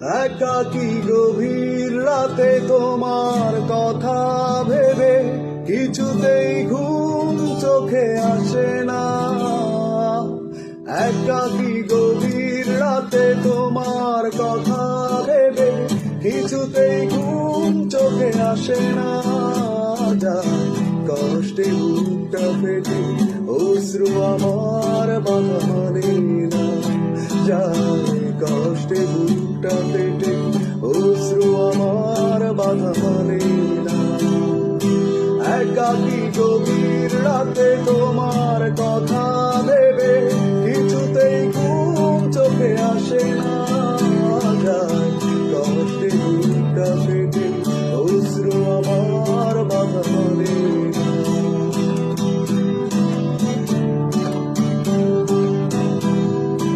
একাকী গভীর রাতে তোমার কথা ভেবে কিছুতেই ঘুম চোখে আসে না। একাকী গভীর রাতে তোমার কথা ভেবে কিছুতেই ঘুম চোখে আসে না। কষ্টে বুকটা ফেটে অশ্রু আমার বাধা মানে না।